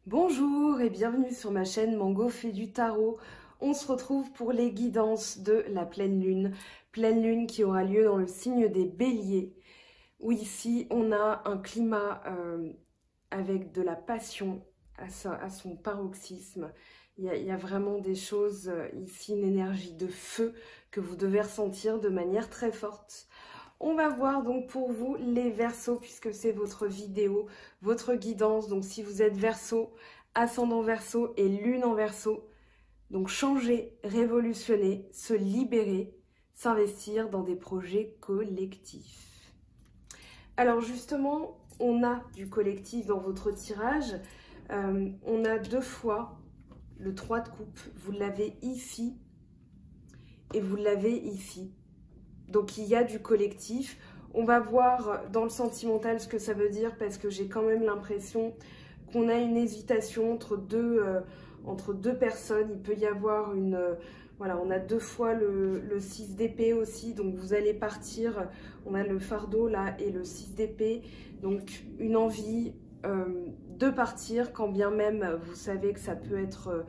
Bonjour et bienvenue sur ma chaîne Mango fait du tarot. On se retrouve pour les guidances de la pleine lune qui aura lieu dans le signe des béliers, où ici on a un climat avec de la passion à son paroxysme. Il y a vraiment des choses ici, une énergie de feu que vous devez ressentir de manière très forte. On va voir donc pour vous les Verseaux, puisque c'est votre vidéo, votre guidance. Donc si vous êtes Verseau, ascendant Verseau et lune en Verseau, donc changer, révolutionner, se libérer, s'investir dans des projets collectifs. Alors justement, on a du collectif dans votre tirage. On a deux fois le 3 de coupe. Vous l'avez ici et vous l'avez ici. Donc il y a du collectif. On va voir dans le sentimental ce que ça veut dire, parce que j'ai quand même l'impression qu'on a une hésitation entre deux personnes. Il peut y avoir une... voilà, on a deux fois le 6 d'épée aussi, donc vous allez partir. On a le fardeau là et le 6 d'épée. Donc une envie de partir, quand bien même vous savez que ça peut être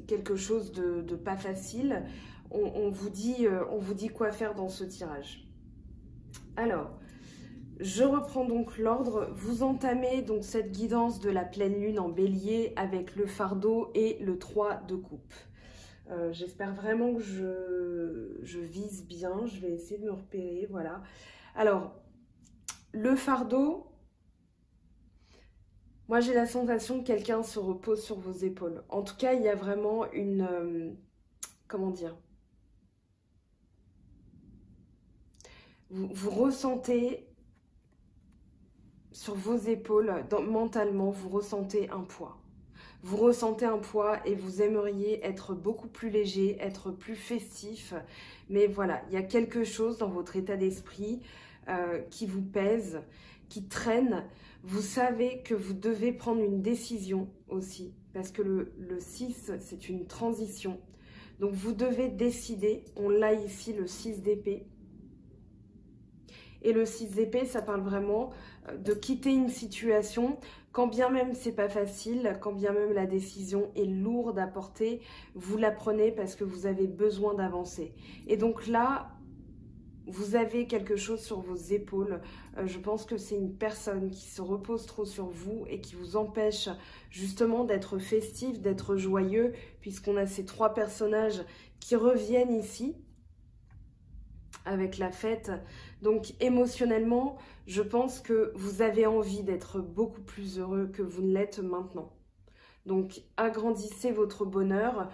quelque chose de pas facile. On vous dit quoi faire dans ce tirage. Alors, je reprends donc l'ordre. Vous entamez donc cette guidance de la pleine lune en bélier avec le fardeau et le 3 de coupe. J'espère vraiment que je vise bien. Je vais essayer de me repérer, voilà. Alors, le fardeau, moi j'ai la sensation que quelqu'un se repose sur vos épaules. En tout cas, il y a vraiment une... comment dire ? Vous ressentez sur vos épaules, mentalement, vous ressentez un poids. Vous ressentez un poids et vous aimeriez être beaucoup plus léger, être plus festif. Mais voilà, il y a quelque chose dans votre état d'esprit qui vous pèse, qui traîne. Vous savez que vous devez prendre une décision aussi, parce que le 6, c'est une transition. Donc vous devez décider. On l'a ici, le 6 d'épée. Et le 6 d'épée, ça parle vraiment de quitter une situation, quand bien même c'est pas facile, quand bien même la décision est lourde à porter, vous la prenez parce que vous avez besoin d'avancer. Et donc là, vous avez quelque chose sur vos épaules. Je pense que c'est une personne qui se repose trop sur vous et qui vous empêche justement d'être festif, d'être joyeux, puisqu'on a ces trois personnages qui reviennent ici avec la fête. Donc émotionnellement, je pense que vous avez envie d'être beaucoup plus heureux que vous ne l'êtes maintenant. Donc agrandissez votre bonheur,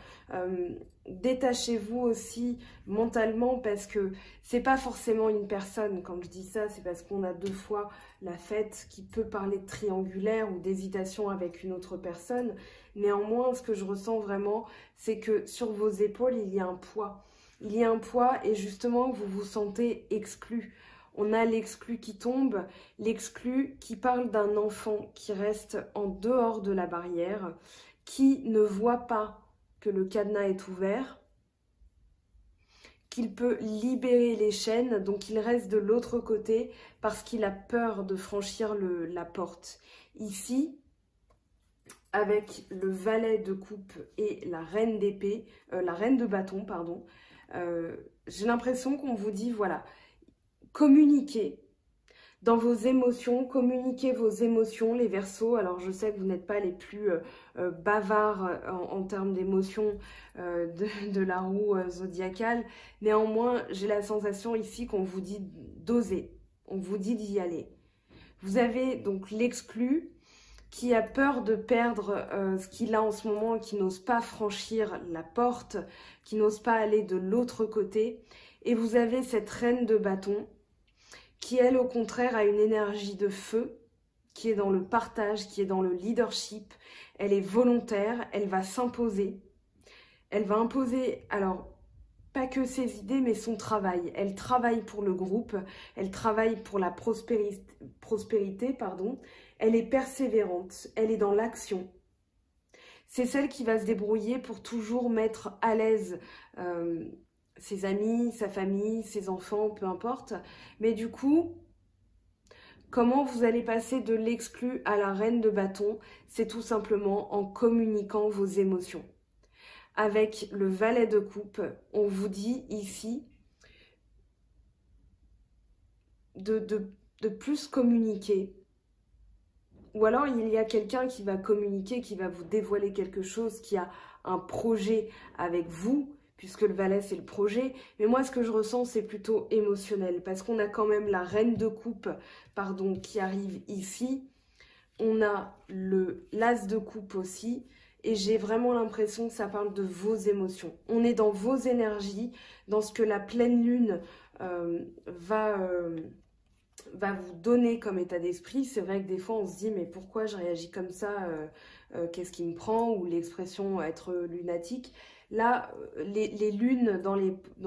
détachez-vous aussi mentalement, parce que c'est pas forcément une personne. Quand je dis ça, c'est parce qu'on a deux fois la fête qui peut parler de triangulaire ou d'hésitation avec une autre personne. Néanmoins, ce que je ressens vraiment, c'est que sur vos épaules, il y a un poids. Il y a un poids et justement, vous vous sentez exclu. On a l'exclu qui tombe, l'exclu qui parle d'un enfant qui reste en dehors de la barrière, qui ne voit pas que le cadenas est ouvert, qu'il peut libérer les chaînes, donc il reste de l'autre côté parce qu'il a peur de franchir la porte. Ici, avec le valet de coupe et la reine d'épée, la reine de bâton, pardon, j'ai l'impression qu'on vous dit, voilà, communiquez dans vos émotions, communiquez vos émotions, les Verseaux. Alors je sais que vous n'êtes pas les plus bavards en termes d'émotions de la roue zodiacale. Néanmoins, j'ai la sensation ici qu'on vous dit d'oser, on vous dit d'y aller. Vous avez donc l'exclu qui a peur de perdre ce qu'il a en ce moment, qui n'ose pas franchir la porte, qui n'ose pas aller de l'autre côté. Et vous avez cette reine de bâton qui, elle, au contraire, a une énergie de feu, qui est dans le partage, qui est dans le leadership. Elle est volontaire, elle va s'imposer. Elle va imposer, alors, pas que ses idées, mais son travail. Elle travaille pour le groupe, elle travaille pour la prospérité, pardon. Elle est persévérante, elle est dans l'action. C'est celle qui va se débrouiller pour toujours mettre à l'aise ses amis, sa famille, ses enfants, peu importe. Mais du coup, Comment vous allez passer de l'exclu à la reine de bâton? C'est tout simplement en communiquant vos émotions. Avec le valet de coupe, on vous dit ici de plus communiquer. Ou alors il y a quelqu'un qui va communiquer, qui va vous dévoiler quelque chose, qui a un projet avec vous, puisque le valet c'est le projet. Mais moi ce que je ressens c'est plutôt émotionnel, parce qu'on a quand même la reine de coupe, pardon, qui arrive ici. On a l'as de coupe aussi. Et j'ai vraiment l'impression que ça parle de vos émotions. On est dans vos énergies, dans ce que la pleine lune va vous donner comme état d'esprit. C'est vrai que des fois on se dit mais pourquoi je réagis comme ça, qu'est-ce qui me prend, ou l'expression être lunatique. Là, les lunes dans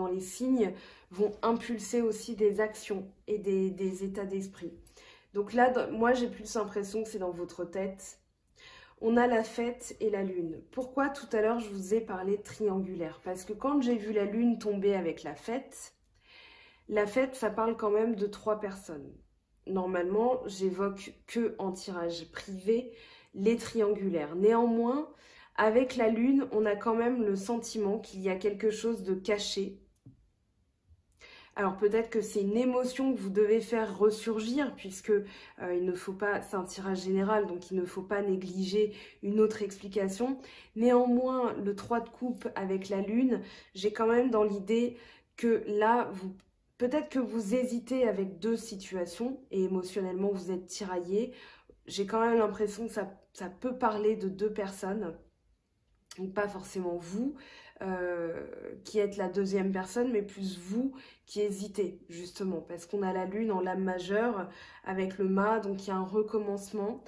les signes vont impulser aussi des actions et des états d'esprit. Donc là, moi j'ai plus l'impression que c'est dans votre tête. On a la fête et la lune. Pourquoi tout à l'heure je vous ai parlé triangulaire? Parce que quand j'ai vu la lune tomber avec la fête ça parle quand même de 3 personnes. Normalement, j'évoque que en tirage privé les triangulaires. Néanmoins, avec la lune, on a quand même le sentiment qu'il y a quelque chose de caché. Alors peut-être que c'est une émotion que vous devez faire ressurgir, puisque il ne faut pas, c'est un tirage général, donc il ne faut pas négliger une autre explication. Néanmoins, le 3 de coupe avec la lune, j'ai quand même dans l'idée que là, peut-être que vous hésitez avec 2 situations et émotionnellement vous êtes tiraillé. J'ai quand même l'impression que ça peut parler de 2 personnes, donc pas forcément vous qui êtes la deuxième personne, mais plus vous qui hésitez, justement, parce qu'on a la lune en lame majeure avec le mât, donc il y a un recommencement.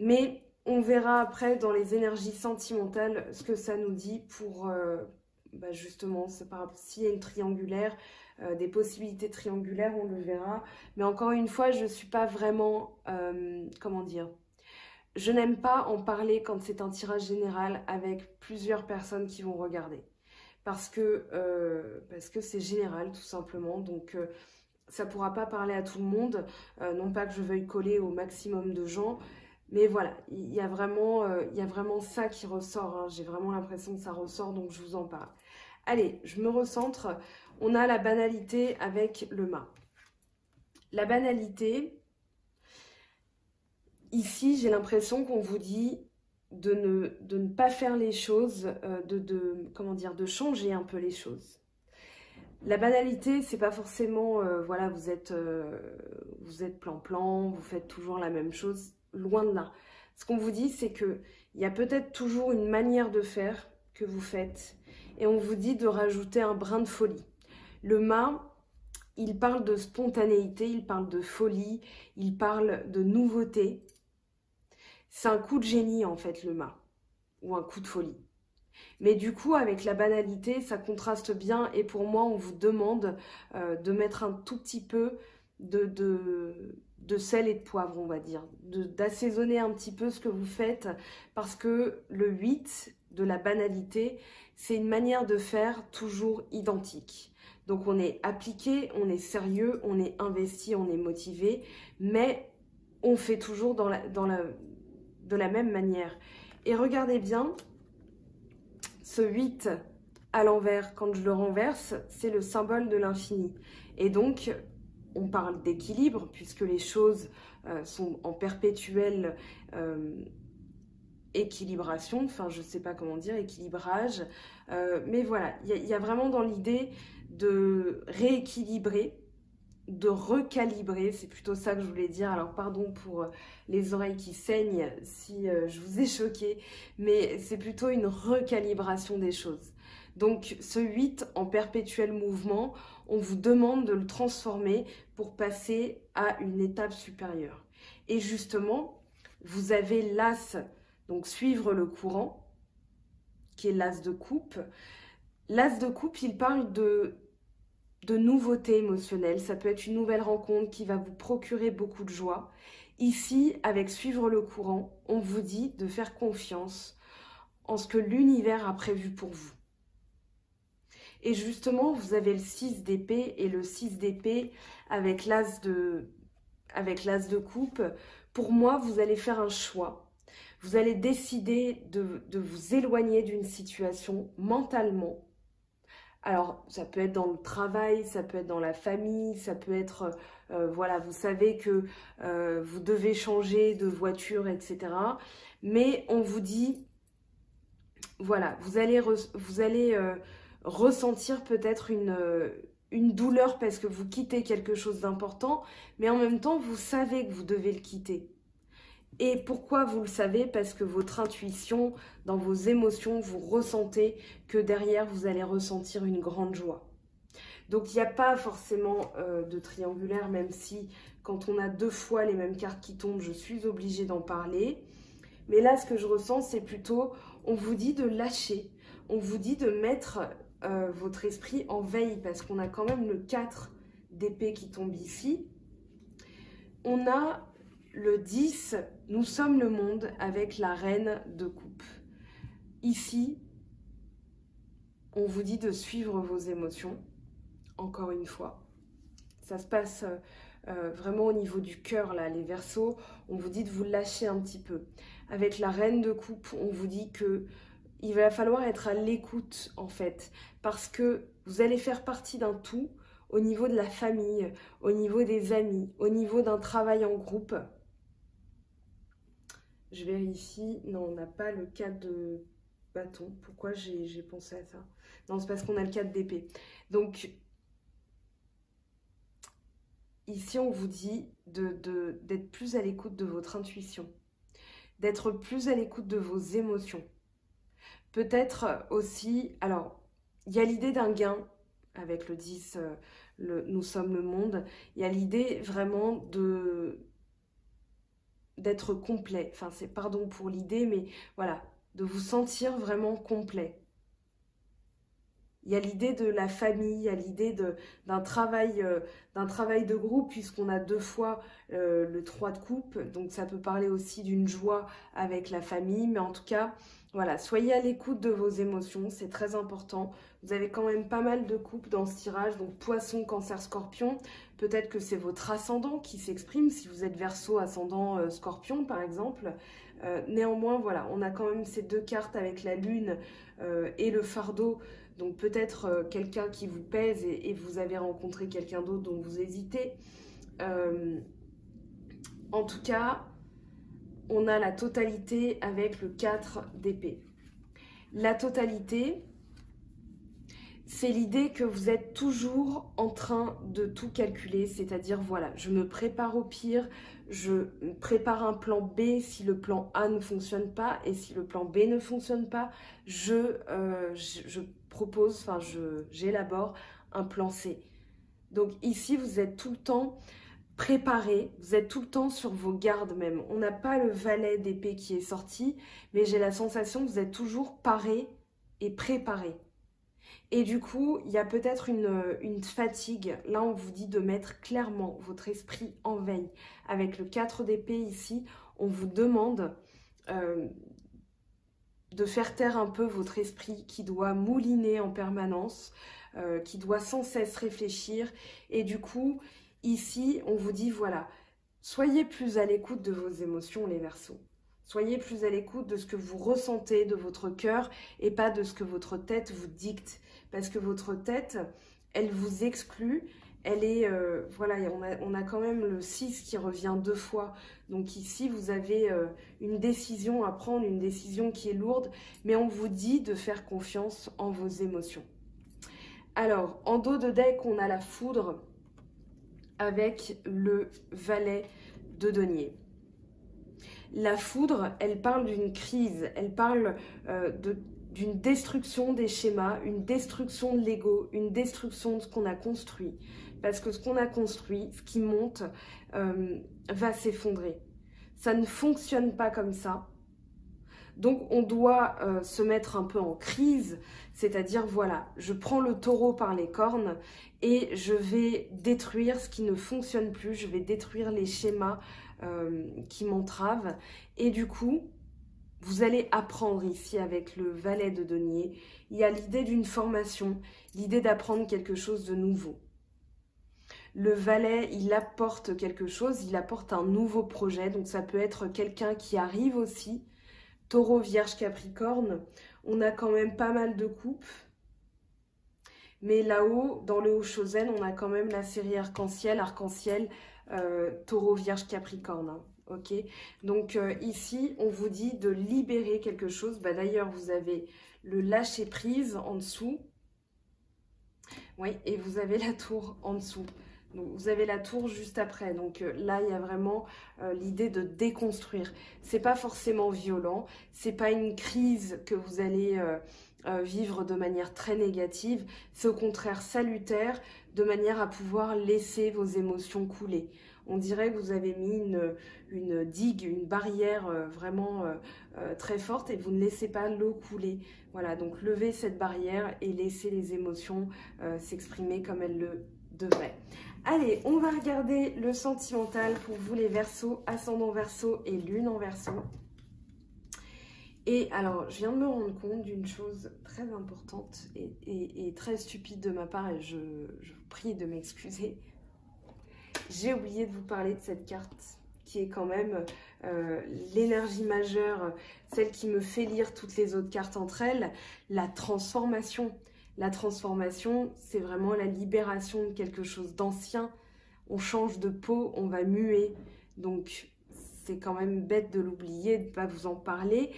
Mais on verra après dans les énergies sentimentales ce que ça nous dit pour justement, s'il y a une triangulaire, des possibilités triangulaires, on le verra. Mais encore une fois, je ne suis pas vraiment, comment dire, je n'aime pas en parler quand c'est un tirage général avec plusieurs personnes qui vont regarder. Parce que c'est général, tout simplement. Donc, ça ne pourra pas parler à tout le monde. Non pas que je veuille coller au maximum de gens. Mais voilà, il y a vraiment ça qui ressort. Hein. J'ai vraiment l'impression que ça ressort, donc je vous en parle. Allez, je me recentre. On a la banalité avec le mât. La banalité... Ici, j'ai l'impression qu'on vous dit de ne pas faire les choses, de changer un peu les choses. La banalité, c'est pas forcément, voilà, vous êtes plan-plan, vous faites toujours la même chose, loin de là. Ce qu'on vous dit, c'est qu'il y a peut-être toujours une manière de faire que vous faites, et on vous dit de rajouter un brin de folie. Le mât, il parle de spontanéité, il parle de folie, il parle de nouveauté. C'est un coup de génie en fait le mât, ou un coup de folie. Mais du coup avec la banalité ça contraste bien, et pour moi on vous demande de mettre un tout petit peu de sel et de poivre, on va dire, d'assaisonner un petit peu ce que vous faites, parce que le 8 de la banalité, c'est une manière de faire toujours identique. Donc on est appliqué, on est sérieux, on est investi, on est motivé, mais on fait toujours de la même manière. Et regardez bien, ce 8 à l'envers, quand je le renverse, c'est le symbole de l'infini. Et donc, on parle d'équilibre, puisque les choses sont en perpétuelle équilibration, enfin je ne sais pas comment dire, équilibrage. Mais voilà, il y a vraiment dans l'idée de rééquilibrer, de recalibrer, c'est plutôt ça que je voulais dire. Alors pardon pour les oreilles qui saignent si je vous ai choqué, mais c'est plutôt une recalibration des choses. Donc ce 8 en perpétuel mouvement, on vous demande de le transformer pour passer à une étape supérieure. Et justement, vous avez l'as, donc suivre le courant, qui est l'as de coupe. L'as de coupe, il parle de nouveautés émotionnelles. Ça peut être une nouvelle rencontre qui va vous procurer beaucoup de joie. Ici, avec suivre le courant, on vous dit de faire confiance en ce que l'univers a prévu pour vous. Et justement, vous avez le 6 d'épée, et le 6 d'épée avec l'as avec l'As de coupe, pour moi, vous allez faire un choix. Vous allez décider de vous éloigner d'une situation mentalement. Alors, ça peut être dans le travail, ça peut être dans la famille, ça peut être, voilà, vous savez que vous devez changer de voiture, etc. Mais on vous dit, voilà, vous allez ressentir peut-être une douleur parce que vous quittez quelque chose d'important, mais en même temps, vous savez que vous devez le quitter. Et pourquoi vous le savez? Parce que votre intuition, dans vos émotions, vous ressentez que derrière, vous allez ressentir une grande joie. Donc, il n'y a pas forcément de triangulaire, même si quand on a 2 fois les mêmes cartes qui tombent, je suis obligée d'en parler. Mais là, ce que je ressens, c'est plutôt, on vous dit de lâcher. On vous dit de mettre votre esprit en veille, parce qu'on a quand même le 4 d'épée qui tombe ici. On a le 10, nous sommes le monde, avec la reine de coupe. Ici, on vous dit de suivre vos émotions, encore une fois. Ça se passe vraiment au niveau du cœur, là, les Verseaux. On vous dit de vous lâcher un petit peu. Avec la reine de coupe, on vous dit que il va falloir être à l'écoute, en fait, parce que vous allez faire partie d'un tout au niveau de la famille, au niveau des amis, au niveau d'un travail en groupe. Je vérifie. Non, on n'a pas le 4 de bâton. Pourquoi j'ai pensé à ça? Non, c'est parce qu'on a le 4 d'épée. Donc, ici, on vous dit d'être plus à l'écoute de votre intuition, d'être plus à l'écoute de vos émotions. Peut-être aussi, alors, il y a l'idée d'un gain avec le 10, nous sommes le monde. Il y a l'idée vraiment d'être complet. Enfin, c'est pardon pour l'idée, mais voilà, de vous sentir vraiment complet. Il y a l'idée de la famille, il y a l'idée d'un travail de groupe, puisqu'on a 2 fois le 3 de coupe. Donc, ça peut parler aussi d'une joie avec la famille. Mais en tout cas, voilà, soyez à l'écoute de vos émotions, c'est très important. Vous avez quand même pas mal de coupes dans ce tirage. Donc, Poisson, Cancer, Scorpion. Peut-être que c'est votre ascendant qui s'exprime, si vous êtes Verseau, ascendant Scorpion, par exemple. Néanmoins, voilà, on a quand même ces 2 cartes avec la Lune et le fardeau. Donc peut-être quelqu'un qui vous pèse et vous avez rencontré quelqu'un d'autre dont vous hésitez. En tout cas, on a la totalité avec le 4 d'épée. La totalité, c'est l'idée que vous êtes toujours en train de tout calculer. C'est-à-dire, voilà, je me prépare au pire, je prépare un plan B si le plan A ne fonctionne pas. Et si le plan B ne fonctionne pas, je propose, enfin j'élabore un plan C. Donc ici, vous êtes tout le temps préparé, vous êtes tout le temps sur vos gardes même. On n'a pas le valet d'épée qui est sorti, mais j'ai la sensation que vous êtes toujours paré et préparé. Et du coup, il y a peut-être une fatigue. Là, on vous dit de mettre clairement votre esprit en veille. Avec le 4 d'épée ici, on vous demande de faire taire un peu votre esprit qui doit mouliner en permanence, qui doit sans cesse réfléchir. Et du coup, ici, on vous dit, voilà, soyez plus à l'écoute de vos émotions, les Verseaux. Soyez plus à l'écoute de ce que vous ressentez de votre cœur et pas de ce que votre tête vous dicte. Parce que votre tête, elle vous exclut. Elle est, voilà, on a quand même le 6 qui revient 2 fois. Donc ici, vous avez une décision à prendre, une décision qui est lourde. Mais on vous dit de faire confiance en vos émotions. Alors, en dos de deck, on a la foudre avec le valet de denier. La foudre, elle parle d'une crise, elle parle d'une destruction des schémas, une destruction de l'ego, une destruction de ce qu'on a construit. Parce que ce qu'on a construit, ce qui monte, va s'effondrer. Ça ne fonctionne pas comme ça. Donc on doit se mettre un peu en crise, c'est-à-dire voilà, je prends le taureau par les cornes et je vais détruire ce qui ne fonctionne plus, je vais détruire les schémas qui m'entravent. Et du coup, vous allez apprendre ici avec le valet de denier, il y a l'idée d'une formation, l'idée d'apprendre quelque chose de nouveau. Le valet, il apporte quelque chose, il apporte un nouveau projet. Donc ça peut être quelqu'un qui arrive aussi. Taureau, Vierge, Capricorne, on a quand même pas mal de coupes. Mais là-haut, dans le Haut-Chosen, on a quand même la série arc-en-ciel, Taureau, Vierge, Capricorne. Hein, ok. Donc ici, on vous dit de libérer quelque chose. Bah, d'ailleurs, vous avez le lâcher-prise en dessous. Oui, et vous avez la tour en dessous. Donc, vous avez la tour juste après. Donc là, il y a vraiment l'idée de déconstruire. C'est pas forcément violent. C'est pas une crise que vous allez vivre de manière très négative. C'est au contraire salutaire, de manière à pouvoir laisser vos émotions couler. On dirait que vous avez mis une digue, une barrière vraiment très forte et vous ne laissez pas l'eau couler. Voilà, donc levez cette barrière et laissez les émotions s'exprimer comme elles le devraient. Allez, on va regarder le sentimental pour vous les Verseaux, ascendant Verseau et lune en Verseau. Et alors, je viens de me rendre compte d'une chose très importante et très stupide de ma part et je vous prie de m'excuser. J'ai oublié de vous parler de cette carte qui est quand même l'énergie majeure, celle qui me fait lire toutes les autres cartes entre elles, la transformation. La transformation, c'est vraiment la libération de quelque chose d'ancien. On change de peau, on va muer. Donc, c'est quand même bête de l'oublier, de ne pas vous en parler.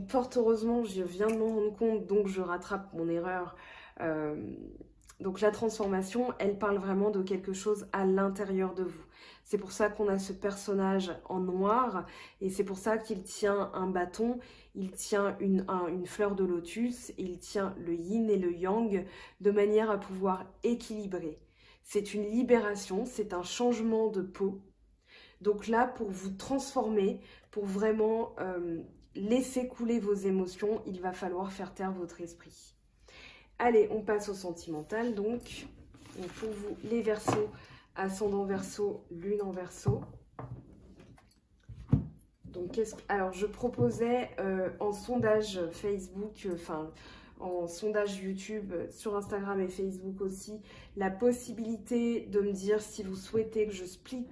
Fort heureusement, je viens de m'en rendre compte, donc je rattrape mon erreur. Donc la transformation, elle parle vraiment de quelque chose à l'intérieur de vous. C'est pour ça qu'on a ce personnage en noir et c'est pour ça qu'il tient un bâton, il tient une fleur de lotus, il tient le yin et le yang de manière à pouvoir équilibrer. C'est une libération, c'est un changement de peau. Donc là, pour vous transformer, pour vraiment laisser couler vos émotions, il va falloir faire taire votre esprit. Allez, on passe au sentimental. Donc pour vous, les Verseaux, ascendant Verseau, lune en Verseau. Donc, alors, je proposais en sondage Facebook, en sondage YouTube, sur Instagram et Facebook aussi, la possibilité de me dire si vous souhaitez que je split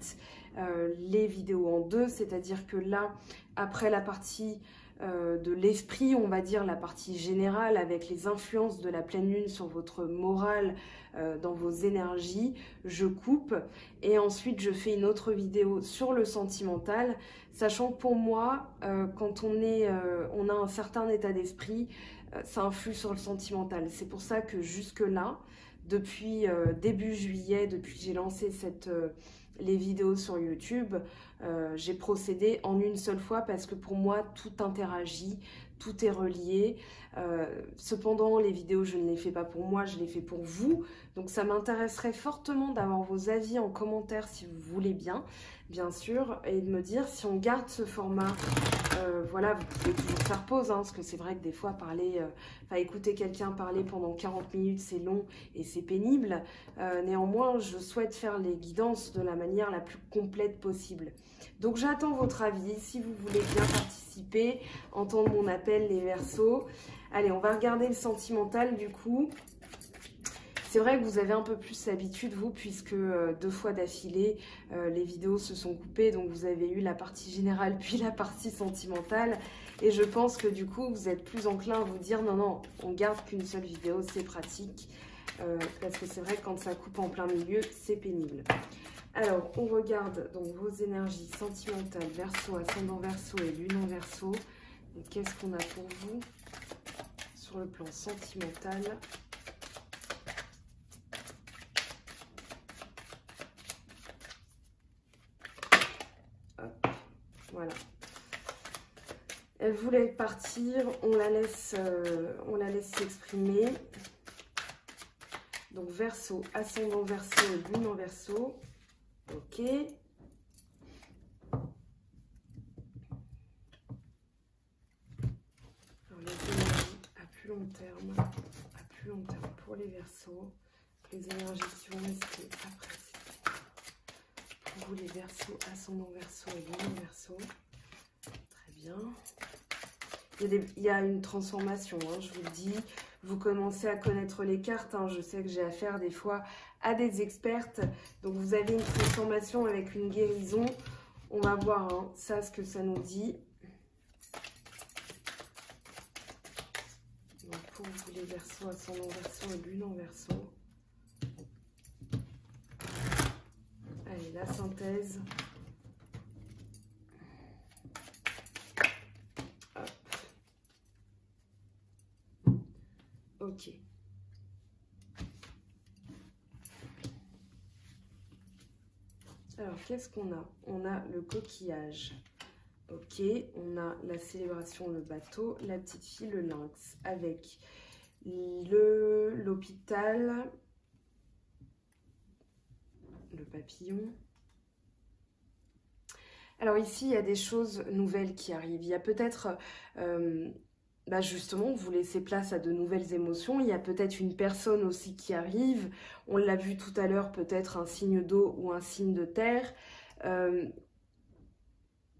les vidéos en deux, c'est-à-dire que là, après la partie de l'esprit, on va dire la partie générale avec les influences de la pleine lune sur votre morale, dans vos énergies, je coupe et ensuite je fais une autre vidéo sur le sentimental, sachant que pour moi, quand on a un certain état d'esprit, ça influe sur le sentimental. C'est pour ça que jusque-là, depuis début juillet, depuis que j'ai lancé les vidéos sur YouTube, j'ai procédé en une seule fois parce que pour moi, tout interagit, tout est relié. Cependant, les vidéos, je ne les fais pas pour moi, je les fais pour vous. Donc, ça m'intéresserait fortement d'avoir vos avis en commentaire si vous voulez bien sûr, et de me dire si on garde ce format. Voilà, vous pouvez toujours faire pause, hein, parce que c'est vrai que des fois, écouter quelqu'un parler pendant 40 minutes, c'est long et c'est pénible. Néanmoins, je souhaite faire les guidances de la manière la plus complète possible. Donc, j'attends votre avis, si vous voulez bien participer, entendre mon appel, les Verseaux. Allez, on va regarder le sentimental, du coup. C'est vrai que vous avez un peu plus l'habitude, vous, puisque 2 fois d'affilée, les vidéos se sont coupées. Donc, vous avez eu la partie générale, puis la partie sentimentale. Et je pense que, du coup, vous êtes plus enclin à vous dire, non, on garde qu'une seule vidéo, c'est pratique. Parce que c'est vrai que quand ça coupe en plein milieu, c'est pénible. Alors, on regarde donc vos énergies sentimentales, Verseau, ascendant Verseau et lune en Verseau. Qu'est-ce qu'on a pour vous sur le plan sentimental ? Voilà. Elle voulait partir, on la laisse s'exprimer. Donc Verseau, ascendant Verseau, lune en Verseau. Ok. Alors les énergies à plus long terme pour les Verseaux. Les énergies qui vont rester après. Pour vous les Verseaux, ascendant Verseau et lune en Verseau. Très bien. il y a une transformation, hein, je vous le dis. Vous commencez à connaître les cartes. Hein, je sais que j'ai affaire des fois à des expertes. Donc, vous avez une transformation avec une guérison. On va voir hein, ça, ce que ça nous dit. Donc, pour vous les Verseaux, ascendant Verseau et lune en Verseau. Allez, la synthèse. Hop. Ok. Alors, qu'est-ce qu'on a? On a le coquillage. Ok, on a la célébration, le bateau, la petite fille, le lynx, avec l'hôpital, le papillon. Alors ici, il y a des choses nouvelles qui arrivent. Il y a peut-être, justement, vous laissez place à de nouvelles émotions. Il y a peut-être une personne aussi qui arrive. On l'a vu tout à l'heure, peut-être un signe d'eau ou un signe de terre.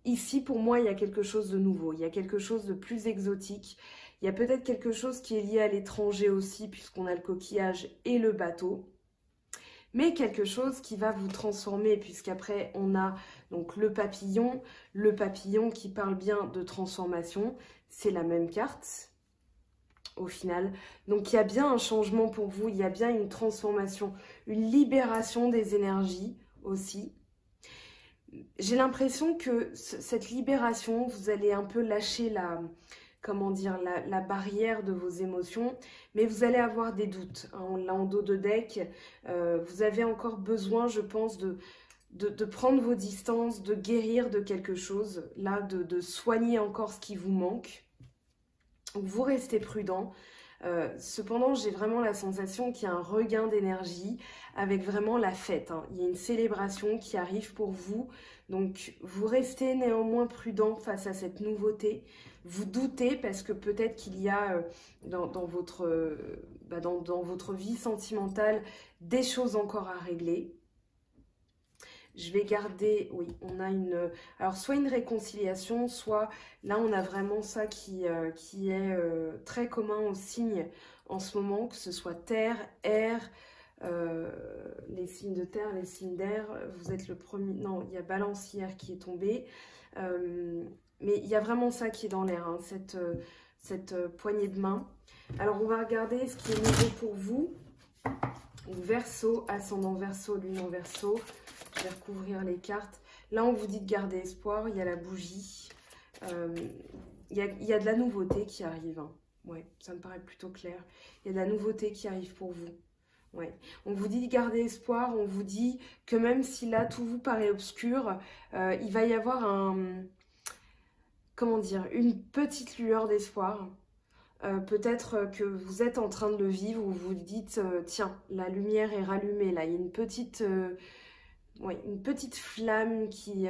Ici, pour moi, il y a quelque chose de nouveau. Il y a quelque chose de plus exotique. Il y a peut-être quelque chose qui est lié à l'étranger aussi, puisqu'on a le coquillage et le bateau. Mais quelque chose qui va vous transformer, puisqu'après, on a donc le papillon qui parle bien de transformation. C'est la même carte, au final. Donc, il y a bien un changement pour vous. Il y a bien une transformation, une libération des énergies aussi. J'ai l'impression que cette libération, vous allez un peu lâcher la barrière de vos émotions, mais vous allez avoir des doutes. Hein, on l'a en dos de deck. Vous avez encore besoin, je pense, de prendre vos distances, de guérir de quelque chose, là, de soigner encore ce qui vous manque. Donc, vous restez prudent. Cependant, j'ai vraiment la sensation qu'il y a un regain d'énergie avec vraiment la fête. Hein. Il y a une célébration qui arrive pour vous. Donc, vous restez néanmoins prudent face à cette nouveauté. Vous doutez parce que peut-être qu'il y a dans votre vie sentimentale des choses encore à régler. Je vais garder, oui, on a alors soit une réconciliation, soit là on a vraiment ça qui est très commun aux signes en ce moment, que ce soit terre, air, les signes de terre, les signes d'air, vous êtes le premier, non, il y a Balancière qui est tombé, mais il y a vraiment ça qui est dans l'air, hein, cette poignée de main. Alors on va regarder ce qui est nouveau pour vous. Verseau, ascendant Verseau, lune en Verseau. Je vais recouvrir les cartes. Là, on vous dit de garder espoir. Il y a la bougie. Il y a de la nouveauté qui arrive. Hein. Ouais, ça me paraît plutôt clair. Il y a de la nouveauté qui arrive pour vous. Ouais. On vous dit de garder espoir. On vous dit que même si là, tout vous paraît obscur, il va y avoir une petite lueur d'espoir. Peut-être que vous êtes en train de le vivre ou vous dites tiens, la lumière est rallumée là, il y a une petite flamme qui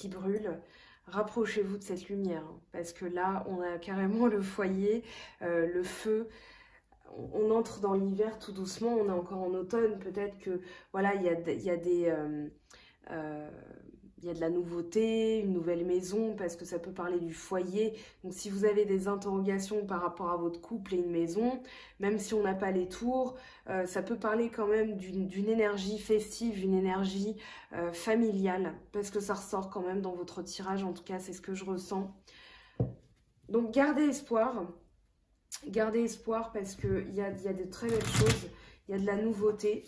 brûle. Rapprochez-vous de cette lumière hein, parce que là on a carrément le foyer, le feu. On entre dans l'hiver tout doucement, on est encore en automne, peut-être que voilà, il y a de la nouveauté, une nouvelle maison, parce que ça peut parler du foyer. Donc si vous avez des interrogations par rapport à votre couple et une maison, même si on n'a pas les tours, ça peut parler quand même d'une énergie festive, une énergie familiale, parce que ça ressort quand même dans votre tirage, en tout cas c'est ce que je ressens. Donc gardez espoir parce qu'il y a de très belles choses, il y a de la nouveauté.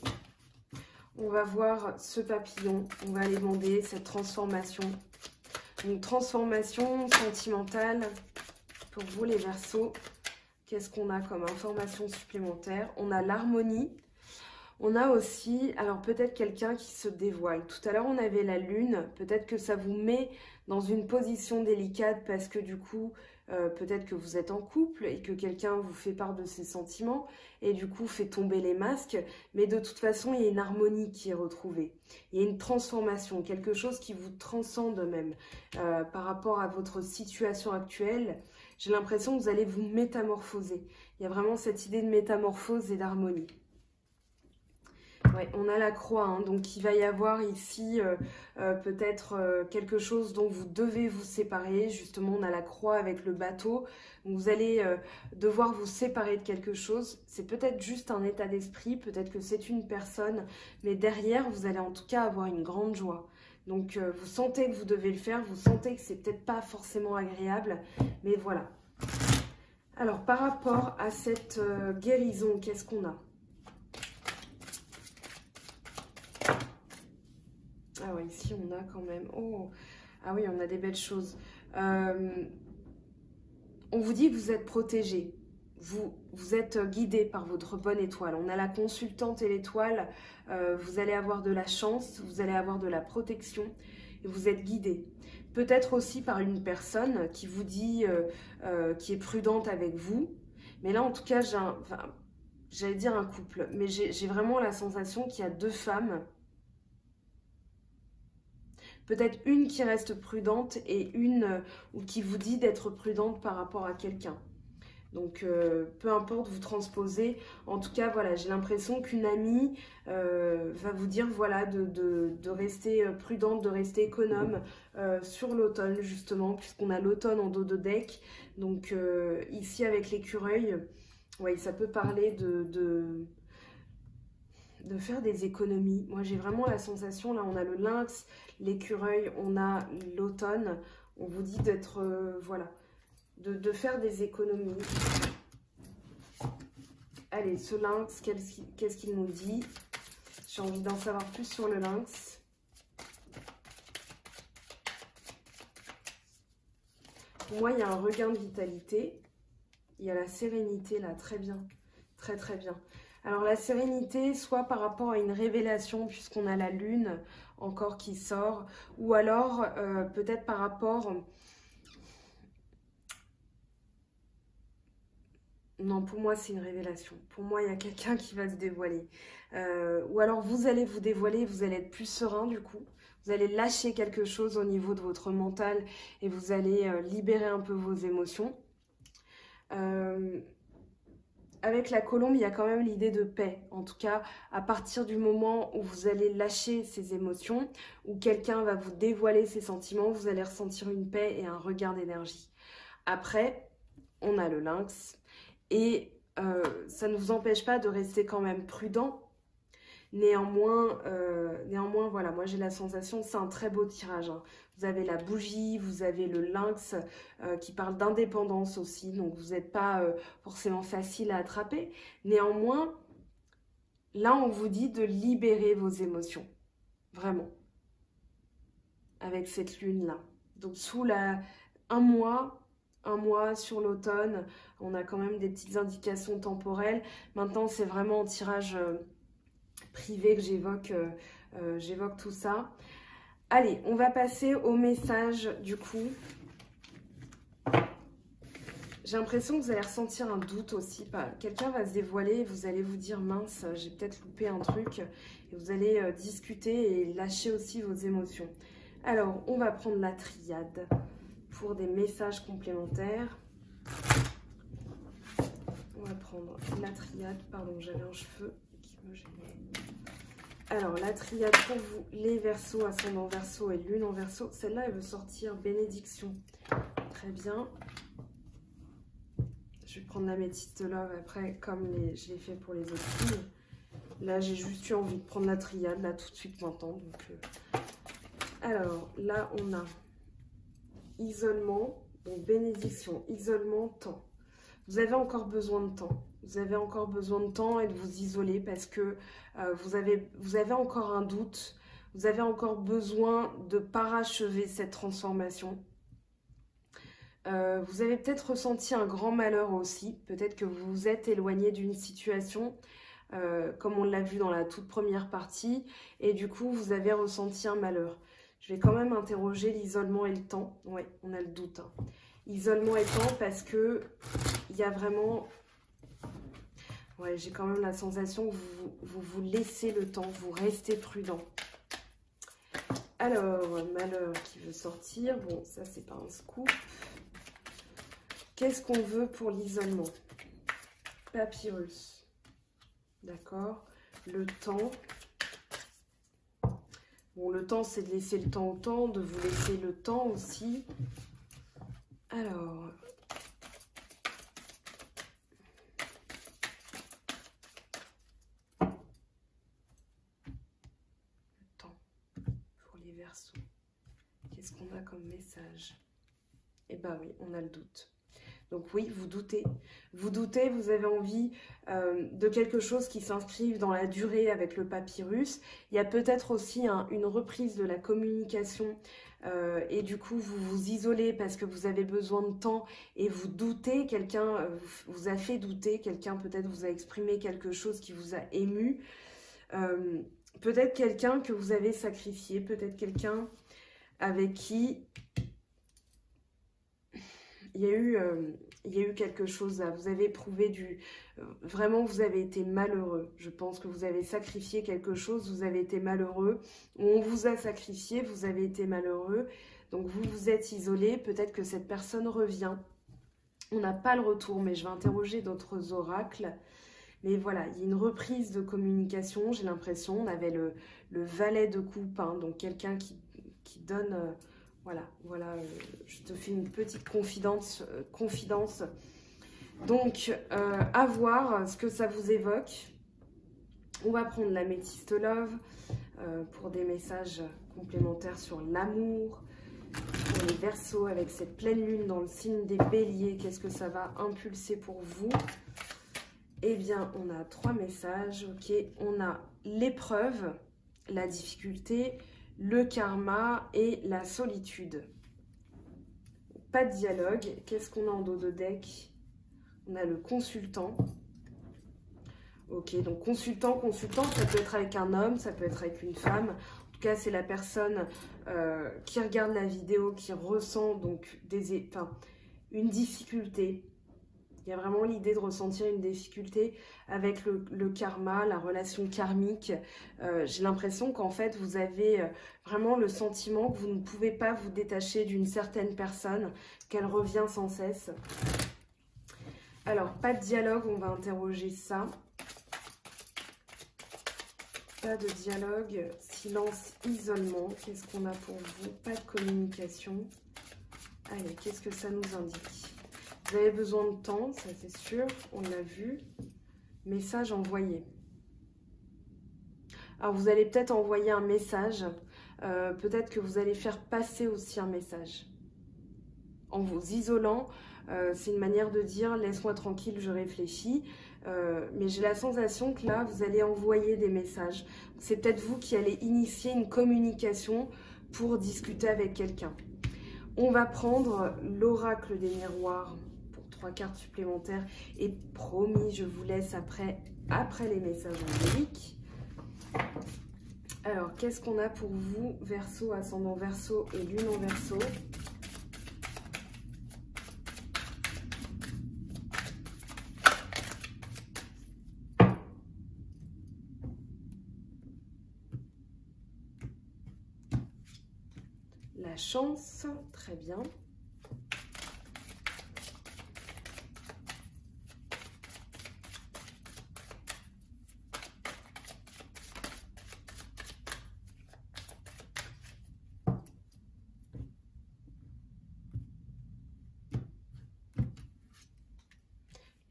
On va voir ce papillon, on va aller demander cette transformation. Une transformation sentimentale pour vous les Verseaux. Qu'est-ce qu'on a comme information supplémentaire? On a l'harmonie. On a aussi, alors peut-être quelqu'un qui se dévoile. Tout à l'heure, on avait la lune. Peut-être que ça vous met dans une position délicate parce que du coup, peut-être que vous êtes en couple et que quelqu'un vous fait part de ses sentiments et du coup fait tomber les masques. Mais de toute façon, il y a une harmonie qui est retrouvée. Il y a une transformation, quelque chose qui vous transcende même par rapport à votre situation actuelle. J'ai l'impression que vous allez vous métamorphoser. Il y a vraiment cette idée de métamorphose et d'harmonie. Ouais, on a la croix, hein, donc il va y avoir ici peut-être quelque chose dont vous devez vous séparer. Justement, on a la croix avec le bateau. Donc vous allez devoir vous séparer de quelque chose. C'est peut-être juste un état d'esprit, peut-être que c'est une personne, mais derrière, vous allez en tout cas avoir une grande joie. Donc vous sentez que vous devez le faire, vous sentez que c'est peut-être pas forcément agréable, mais voilà. Alors par rapport à cette guérison, qu'est-ce qu'on a? Ah ouais, ici on a quand même... Oh, ah oui, on a des belles choses. On vous dit que vous êtes protégé. Vous êtes guidé par votre bonne étoile. On a la consultante et l'étoile. Vous allez avoir de la chance, vous allez avoir de la protection et vous êtes guidé. Peut-être aussi par une personne qui vous dit, qui est prudente avec vous. Mais là, en tout cas, j'allais dire un couple. Mais j'ai vraiment la sensation qu'il y a deux femmes. Peut-être une qui reste prudente et une ou qui vous dit d'être prudente par rapport à quelqu'un. Donc, peu importe, vous transposez. En tout cas, voilà, j'ai l'impression qu'une amie va vous dire, voilà, de rester prudente, de rester économe sur l'automne, justement, puisqu'on a l'automne en dos de deck. Donc, ici, avec l'écureuil, ouais, ça peut parler de faire des économies. Moi, j'ai vraiment la sensation, là, on a le lynx, l'écureuil, on a l'automne. On vous dit d'être, voilà, de faire des économies. Allez, ce lynx, qu'est-ce qu'il nous dit? J'ai envie d'en savoir plus sur le lynx. Pour moi, il y a un regain de vitalité. Il y a la sérénité, là, très bien. Très, très bien. Alors, la sérénité, soit par rapport à une révélation, puisqu'on a la lune encore qui sort, ou alors peut-être par rapport... Non, pour moi, c'est une révélation. Pour moi, il y a quelqu'un qui va se dévoiler. Ou alors, vous allez vous dévoiler, vous allez être plus serein, du coup. Vous allez lâcher quelque chose au niveau de votre mental et vous allez libérer un peu vos émotions. Avec la colombe, il y a quand même l'idée de paix. En tout cas, à partir du moment où vous allez lâcher ces émotions, où quelqu'un va vous dévoiler ses sentiments, vous allez ressentir une paix et un regain d'énergie. Après, on a le lynx. Et ça ne vous empêche pas de rester quand même prudent. Néanmoins, voilà, moi j'ai la sensation que c'est un très beau tirage, hein. Vous avez la bougie, vous avez le lynx qui parle d'indépendance aussi. Donc vous n'êtes pas forcément facile à attraper. Néanmoins, là on vous dit de libérer vos émotions. Vraiment. Avec cette lune-là. Donc sous un mois sur l'automne, on a quand même des petites indications temporelles. Maintenant, c'est vraiment en tirage privé que j'évoque tout ça. Allez, on va passer au message du coup. J'ai l'impression que vous allez ressentir un doute aussi. Quelqu'un va se dévoiler et vous allez vous dire, mince, j'ai peut-être loupé un truc. Et vous allez discuter et lâcher aussi vos émotions. Alors, on va prendre la triade pour des messages complémentaires. On va prendre la triade. Pardon, j'avais un cheveu qui me gênait. Alors, la triade pour vous, les Verseaux, ascendant Verseau et lune en Verseau. Celle-là, elle veut sortir bénédiction. Très bien. Je vais prendre l'améthyste love après, comme je l'ai fait pour les autres filles. Là, j'ai juste eu envie de prendre la triade, là, tout de suite, maintenant. Donc, alors, là, on a isolement, donc bénédiction, isolement, temps. Vous avez encore besoin de temps. Vous avez encore besoin de temps et de vous isoler parce que vous avez encore un doute. Vous avez encore besoin de parachever cette transformation. Vous avez peut-être ressenti un grand malheur aussi. Peut-être que vous vous êtes éloigné d'une situation, comme on l'a vu dans la toute première partie. Et du coup, vous avez ressenti un malheur. Je vais quand même interroger l'isolement et le temps. Oui, on a le doute, hein. Isolement et temps parce que il y a vraiment... Ouais, j'ai quand même la sensation que vous laissez le temps, vous restez prudent. Alors, malheur qui veut sortir. Bon, ça, c'est pas un scoop. Qu'est-ce qu'on veut pour l'isolement? Papyrus. D'accord. Le temps. Bon, le temps, c'est de laisser le temps au temps, de vous laisser le temps aussi. Alors... Verseau. Qu'est-ce qu'on a comme message? Eh bien oui, on a le doute. Donc oui, vous doutez. Vous doutez, vous avez envie de quelque chose qui s'inscrive dans la durée avec le papyrus. Il y a peut-être aussi une reprise de la communication et du coup, vous vous isolez parce que vous avez besoin de temps et vous doutez. Quelqu'un vous a fait douter, quelqu'un peut-être vous a exprimé quelque chose qui vous a ému. Peut-être quelqu'un que vous avez sacrifié, peut-être quelqu'un avec qui il y a eu quelque chose là. Vous avez éprouvé vraiment, vous avez été malheureux. Je pense que vous avez sacrifié quelque chose, vous avez été malheureux. Ou on vous a sacrifié, vous avez été malheureux. Donc vous vous êtes isolé. Peut-être que cette personne revient. On n'a pas le retour, mais je vais interroger d'autres oracles. Mais voilà, il y a une reprise de communication, j'ai l'impression. On avait le valet de coupe, hein, donc quelqu'un qui donne... voilà, je te fais une petite confidence. Donc, à voir ce que ça vous évoque. On va prendre l'améthyste love pour des messages complémentaires sur l'amour. Pour les Verseaux, avec cette pleine lune dans le signe des béliers, qu'est-ce que ça va impulser pour vous? Eh bien, on a 3 messages, ok. On a l'épreuve, la difficulté, le karma et la solitude. Pas de dialogue. Qu'est-ce qu'on a en dos de deck? On a le consultant. Ok, donc consultant, ça peut être avec un homme, ça peut être avec une femme. En tout cas, c'est la personne qui regarde la vidéo, qui ressent donc une difficulté. Il y a vraiment l'idée de ressentir une difficulté avec le karma, la relation karmique. J'ai l'impression qu'en fait, vous avez vraiment le sentiment que vous ne pouvez pas vous détacher d'une certaine personne, qu'elle revient sans cesse. Alors, pas de dialogue, on va interroger ça. Pas de dialogue, silence, isolement. Qu'est-ce qu'on a pour vous? Pas de communication. Allez, qu'est-ce que ça nous indique? Vous avez besoin de temps, ça c'est sûr, on l'a vu. Message envoyé. Alors vous allez peut-être envoyer un message, peut-être que vous allez faire passer aussi un message. En vous isolant, c'est une manière de dire « laisse-moi tranquille, je réfléchis ». Mais j'ai la sensation que là, vous allez envoyer des messages. C'est peut-être vous qui allez initier une communication pour discuter avec quelqu'un. On va prendre l'oracle des miroirs. 3 cartes supplémentaires et promis, je vous laisse après les messages angéliques. Alors, qu'est-ce qu'on a pour vous, Verseau, ascendant Verseau et lune en Verseau? La chance, très bien.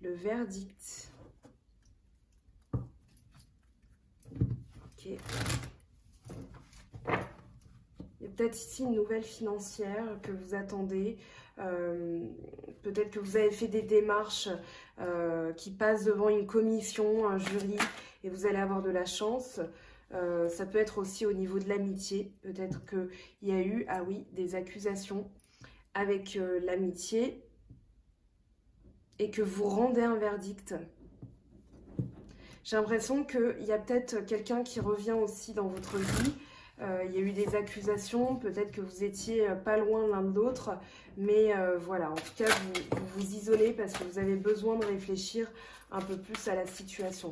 Le verdict. Ok. Il y a peut-être ici une nouvelle financière que vous attendez. Peut-être que vous avez fait des démarches qui passent devant une commission, un jury, et vous allez avoir de la chance. Ça peut être aussi au niveau de l'amitié. Peut-être qu'il y a eu, ah oui, des accusations avec l'amitié. Et que vous rendez un verdict. J'ai l'impression qu'il y a peut-être quelqu'un qui revient aussi dans votre vie. Il y a eu des accusations, peut-être que vous étiez pas loin l'un de l'autre. Mais voilà, en tout cas, vous vous isolez parce que vous avez besoin de réfléchir un peu plus à la situation.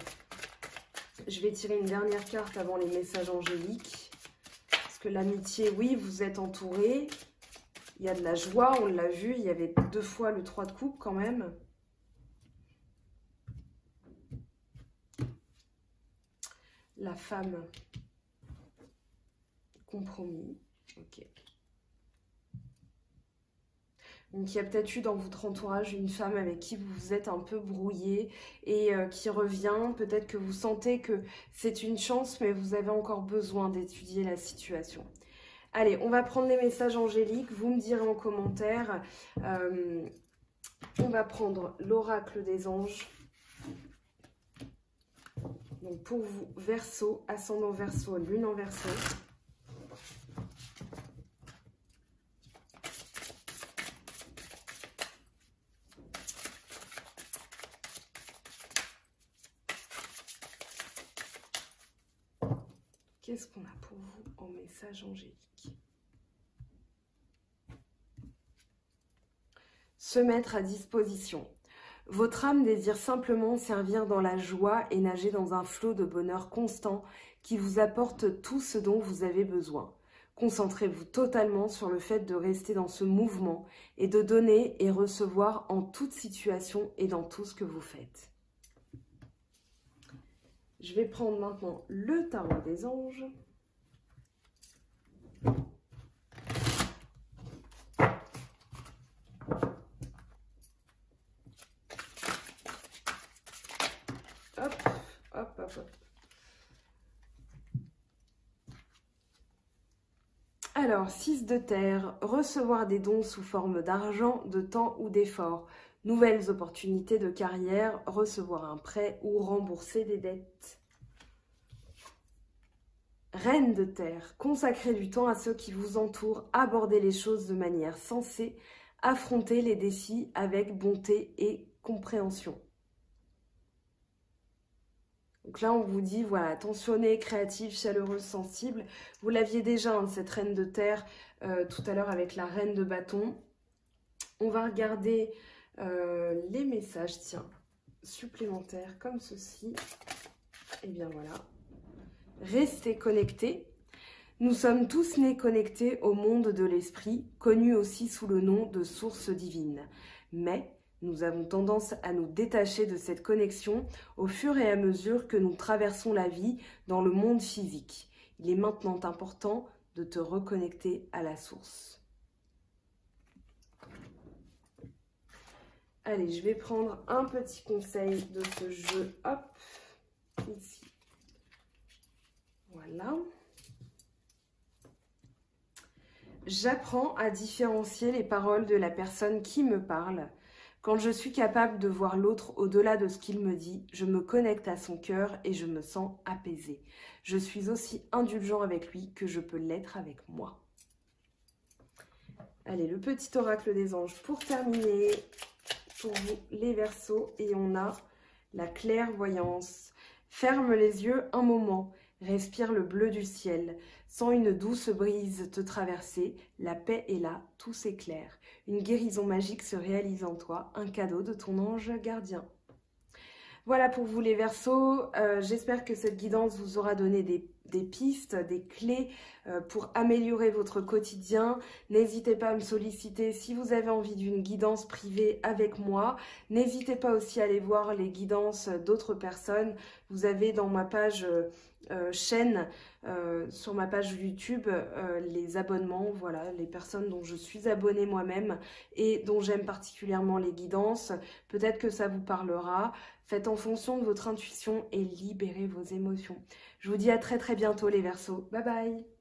Je vais tirer une dernière carte avant les messages angéliques. Parce que l'amitié, oui, vous êtes entouré. Il y a de la joie, on l'a vu. Il y avait 2 fois le 3 de coupe quand même. La femme, compromis. Ok. Donc il y a peut-être eu dans votre entourage une femme avec qui vous vous êtes un peu brouillé et qui revient. Peut-être que vous sentez que c'est une chance, mais vous avez encore besoin d'étudier la situation. Allez, on va prendre les messages angéliques. Vous me direz en commentaire. On va prendre l'oracle des anges. Donc pour vous, Verseau, ascendant Verseau, lune en Verseau. Qu'est-ce qu'on a pour vous en message angélique? Se mettre à disposition. Votre âme désire simplement servir dans la joie et nager dans un flot de bonheur constant qui vous apporte tout ce dont vous avez besoin. Concentrez-vous totalement sur le fait de rester dans ce mouvement et de donner et recevoir en toute situation et dans tout ce que vous faites. Je vais prendre maintenant le tarot des anges. Hop, hop, hop, hop. Alors, 6 de terre, recevoir des dons sous forme d'argent, de temps ou d'effort. Nouvelles opportunités de carrière, recevoir un prêt ou rembourser des dettes. Reine de terre, consacrer du temps à ceux qui vous entourent, aborder les choses de manière sensée, affronter les défis avec bonté et compréhension. Donc là, on vous dit, voilà, attentionnée, créative, chaleureuse, sensible. Vous l'aviez déjà, hein, cette reine de terre, tout à l'heure avec la reine de bâton. On va regarder les messages, tiens, supplémentaires comme ceci. Et bien voilà. Restez connectés. Nous sommes tous nés connectés au monde de l'esprit, connu aussi sous le nom de source divine. Mais nous avons tendance à nous détacher de cette connexion au fur et à mesure que nous traversons la vie dans le monde physique. Il est maintenant important de te reconnecter à la source. Allez, je vais prendre un petit conseil de ce jeu. Hop, ici. Voilà. J'apprends à différencier les paroles de la personne qui me parle. Quand je suis capable de voir l'autre au-delà de ce qu'il me dit, je me connecte à son cœur et je me sens apaisée. Je suis aussi indulgent avec lui que je peux l'être avec moi. Allez, le petit oracle des anges pour terminer. Pour vous, les Verseaux. Et on a la clairvoyance. Ferme les yeux un moment. Respire le bleu du ciel. Sens une douce brise te traverser. La paix est là, tout s'éclaire. Une guérison magique se réalise en toi. Un cadeau de ton ange gardien. Voilà pour vous les Verseaux. J'espère que cette guidance vous aura donné des pistes, des clés pour améliorer votre quotidien. N'hésitez pas à me solliciter si vous avez envie d'une guidance privée avec moi. N'hésitez pas aussi à aller voir les guidances d'autres personnes. Vous avez dans ma page chaîne, sur ma page YouTube, les abonnements, voilà, les personnes dont je suis abonnée moi-même et dont j'aime particulièrement les guidances. Peut-être que ça vous parlera. Faites en fonction de votre intuition et libérez vos émotions. Je vous dis à très très bientôt les Verseaux. Bye bye!